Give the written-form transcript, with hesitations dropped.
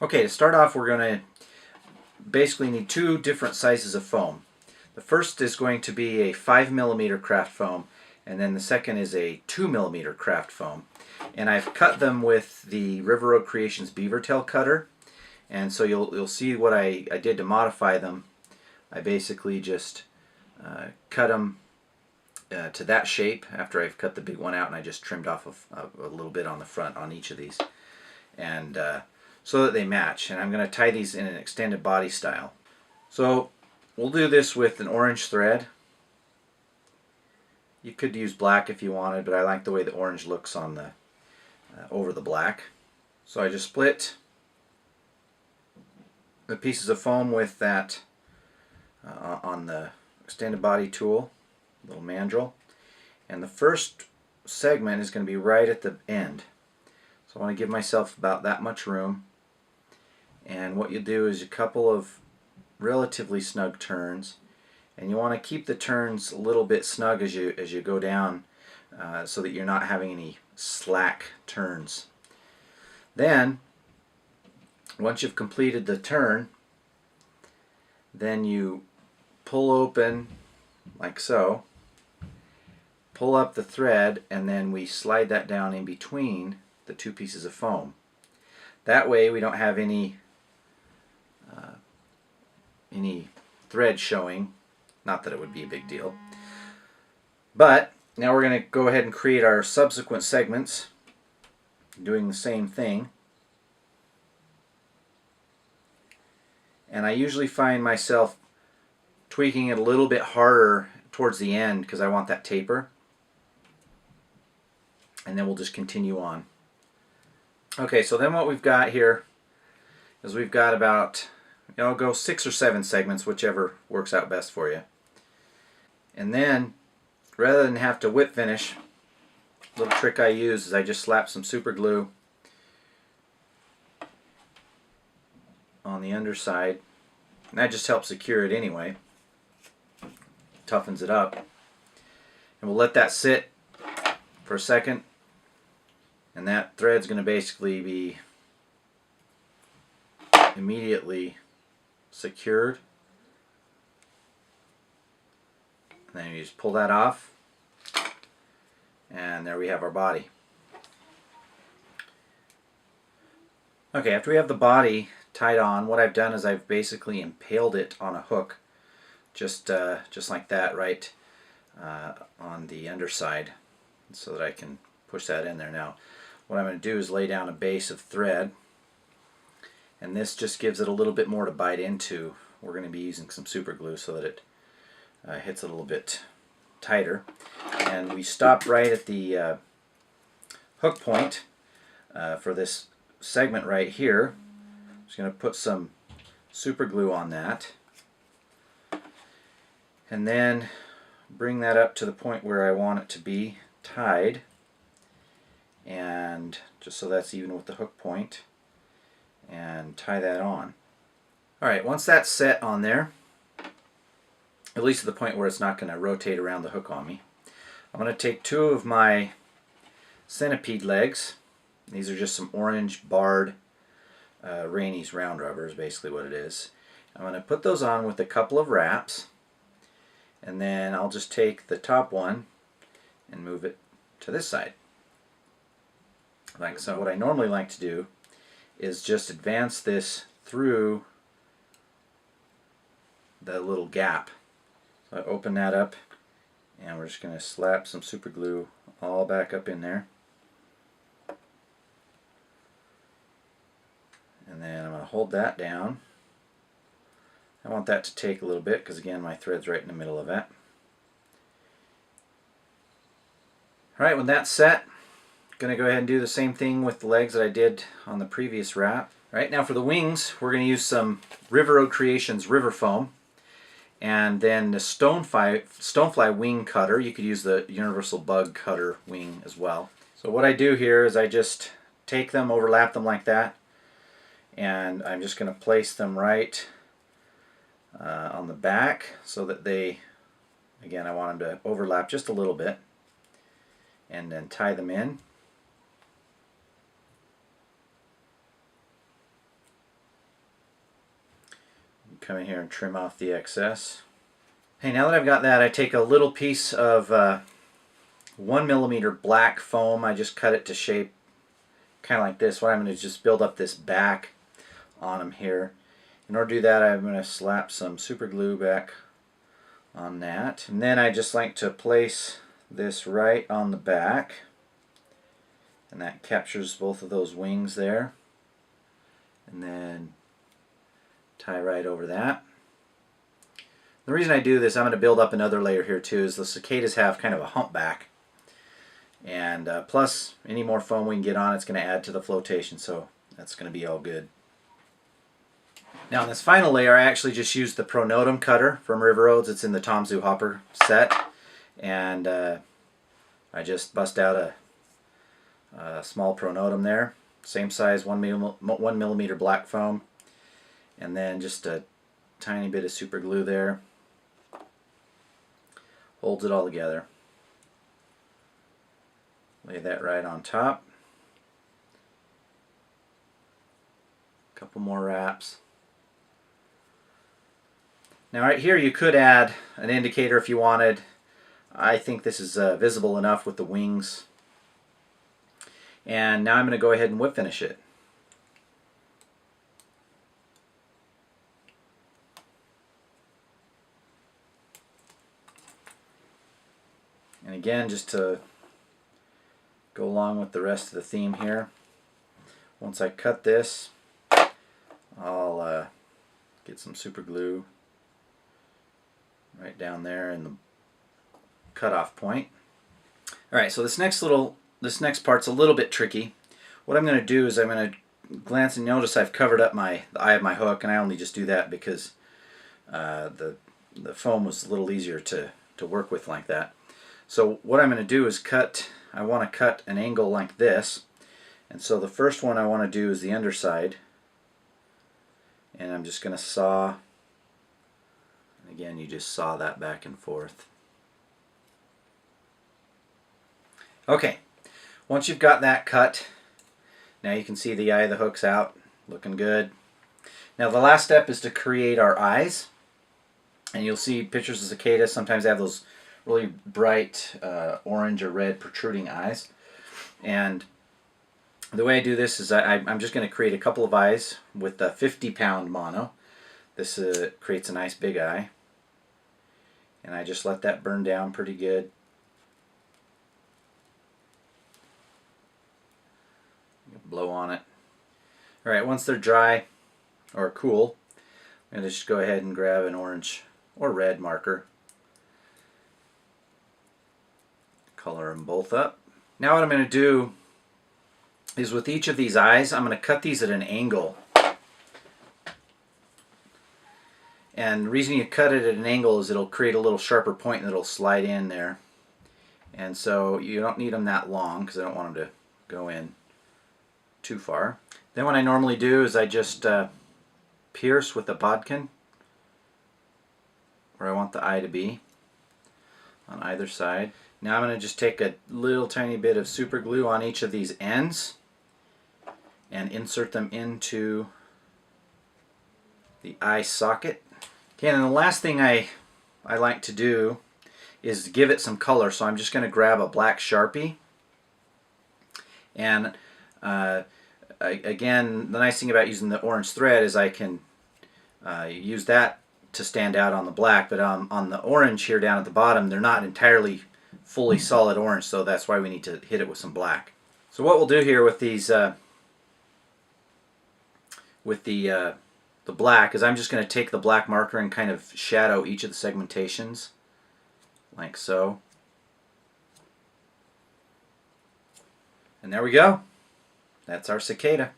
Okay, to start off, we're going to basically need two different sizes of foam. The first is going to be a 5mm craft foam, and then the second is a 2mm craft foam. And I've cut them with the River Road Creations beaver tail cutter, and so you'll see what I did to modify them. I basically just cut them to that shape after I've cut the big one out, and I just trimmed off a little bit on the front on each of these, and so that they match. And I'm going to tie these in an extended body style. So we'll do this with an orange thread. You could use black if you wanted, but I like the way the orange looks on the over the black. So I just split the pieces of foam with that on the extended body tool, little mandrel, and the first segment is going to be right at the end. So I want to give myself about that much room, and what you do is a couple of relatively snug turns, and you want to keep the turns a little bit snug as you go down, so that you're not having any slack turns. Then once you've completed the turn, then you pull open like so, pull up the thread, and then we slide that down in between the two pieces of foam. That way we don't have any thread showing. Not that it would be a big deal. But now we're going to go ahead and create our subsequent segments, doing the same thing. And I usually find myself tweaking it a little bit harder towards the end because I want that taper. And then we'll just continue on. Okay, so then what we've got here is we've got about, go 6 or 7 segments, whichever works out best for you. And then, rather than have to whip finish, the little trick I use is I just slap some super glue on the underside, and that just helps secure it anyway. Toughens it up. And we'll let that sit for a second, and that thread's going to basically be immediately secured. And then you just pull that off, and there we have our body. Okay, after we have the body tied on, what I've done is I've basically impaled it on a hook, just like that, right on the underside, so that I can push that in there. Now, what I'm going to do is lay down a base of thread, and this just gives it a little bit more to bite into. We're going to be using some super glue so that it hits a little bit tighter. And we stop right at the hook point for this segment right here. I'm just going to put some super glue on that, and then bring that up to the point where I want it to be tied, and just so that's even with the hook point, and tie that on. Alright, once that's set on there, at least to the point where it's not going to rotate around the hook on me, I'm going to take 2 of my centipede legs. These are just some orange barred Rainey's round rubber is basically what it is. I'm going to put those on with a couple of wraps, and then I'll just take the top one and move it to this side. Like so. What I normally like to do is just advance this through the little gap. So I open that up, and we're just going to slap some super glue all back up in there. And then I'm going to hold that down. I want that to take a little bit because, again, my thread's right in the middle of it. Alright, when that's set, I'm going to go ahead and do the same thing with the legs that I did on the previous wrap. Alright, now for the wings, we're going to use some River Road Creations River Foam, and then the Stonefly wing cutter. You could use the Universal Bug Cutter wing as well. So what I do here is I just take them, overlap them like that, and I'm just going to place them right on the back so that they, again, I want them to overlap just a little bit, and then tie them in. come in here and trim off the excess. Hey, now that I've got that, I take a little piece of 1mm black foam. I just cut it to shape kind of like this. What I'm going to just build up this back on them here. In order to do that, I'm going to slap some super glue back on that. And then I just like to place this right on the back. And that captures both of those wings there. And then tie right over that. The reason I do this, I'm going to build up another layer here too, is the cicadas have kind of a humpback. And plus, any more foam we can get on, it's going to add to the flotation, so that's going to be all good. Now in this final layer, I actually just used the pronotum cutter from River Roads. It's in the Tom Zoo Hopper set. And I just bust out a small pronotum there. Same size, 1mm black foam. And then just a tiny bit of super glue there. Holds it all together. Lay that right on top. A couple more wraps. Now right here you could add an indicator if you wanted. I think this is visible enough with the wings. And now I'm going to go ahead and whip finish it. And again, just to go along with the rest of the theme here, once I cut this, I'll get some super glue right down there in the cutoff point. Alright, so this next part's a little bit tricky. What I'm going to do is I'm going to glance and notice I've covered up the eye of my hook, and I only just do that because the foam was a little easier to work with like that. So what I'm going to do is I want to cut an angle like this, and so the first one I want to do is the underside, and I'm just going to saw, and again you just saw that back and forth. Okay, once you've got that cut, now you can see the eye of the hook's out, looking good. Now the last step is to create our eyes, and you'll see pictures of cicadas sometimes have those really bright orange or red protruding eyes. And the way I do this is I'm just going to create a couple of eyes with the 50-pound mono. This creates a nice big eye. And I just let that burn down pretty good. Blow on it. Alright, once they're dry or cool, I'm going to just go ahead and grab an orange or red marker. Color them both up. Now what I'm going to do is with each of these eyes, I'm going to cut these at an angle. And the reason you cut it at an angle is it'll create a little sharper point and it'll slide in there. And so you don't need them that long because I don't want them to go in too far. Then what I normally do is I just pierce with a bodkin where I want the eye to be on either side. Now I'm going to just take a little tiny bit of super glue on each of these ends and insert them into the eye socket. Okay, and then the last thing I like to do is give it some color. So I'm just going to grab a black Sharpie, and again, the nice thing about using the orange thread is I can use that to stand out on the black, but on the orange here down at the bottom, they're not entirely fully solid orange, so that's why we need to hit it with some black. So what we'll do here with these the black is I'm just going to take the black marker and kind of shadow each of the segmentations like so. And there we go. That's our cicada.